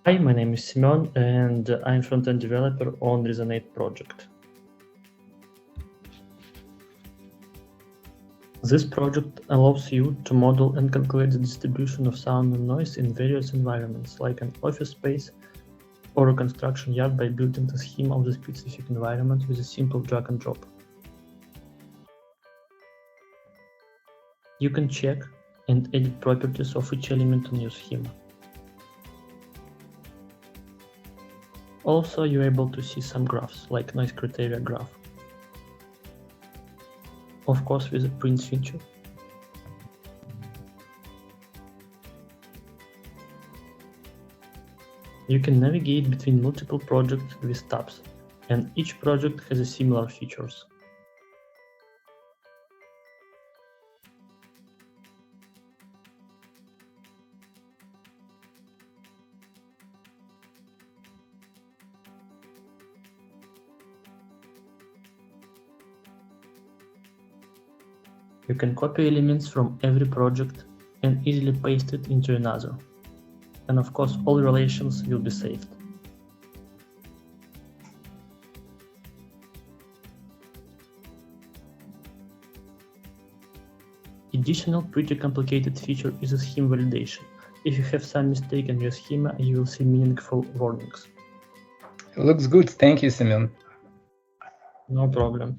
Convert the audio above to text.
Hi, my name is Simon, and I'm front-end developer on Resonate project. This project allows you to model and calculate the distribution of sound and noise in various environments, like an office space or a construction yard, by building the scheme of the specific environment with a simple drag and drop. You can check and edit properties of each element on your schema. Also, you're able to see some graphs, like noise criteria graph. Of course, with a print feature. You can navigate between multiple projects with tabs, and each project has a similar features. You can copy elements from every project and easily paste it into another. And of course, all relations will be saved. Additional pretty complicated feature is a scheme validation. If you have some mistake in your schema, you will see meaningful warnings. Looks good. Thank you, Semyon. No problem.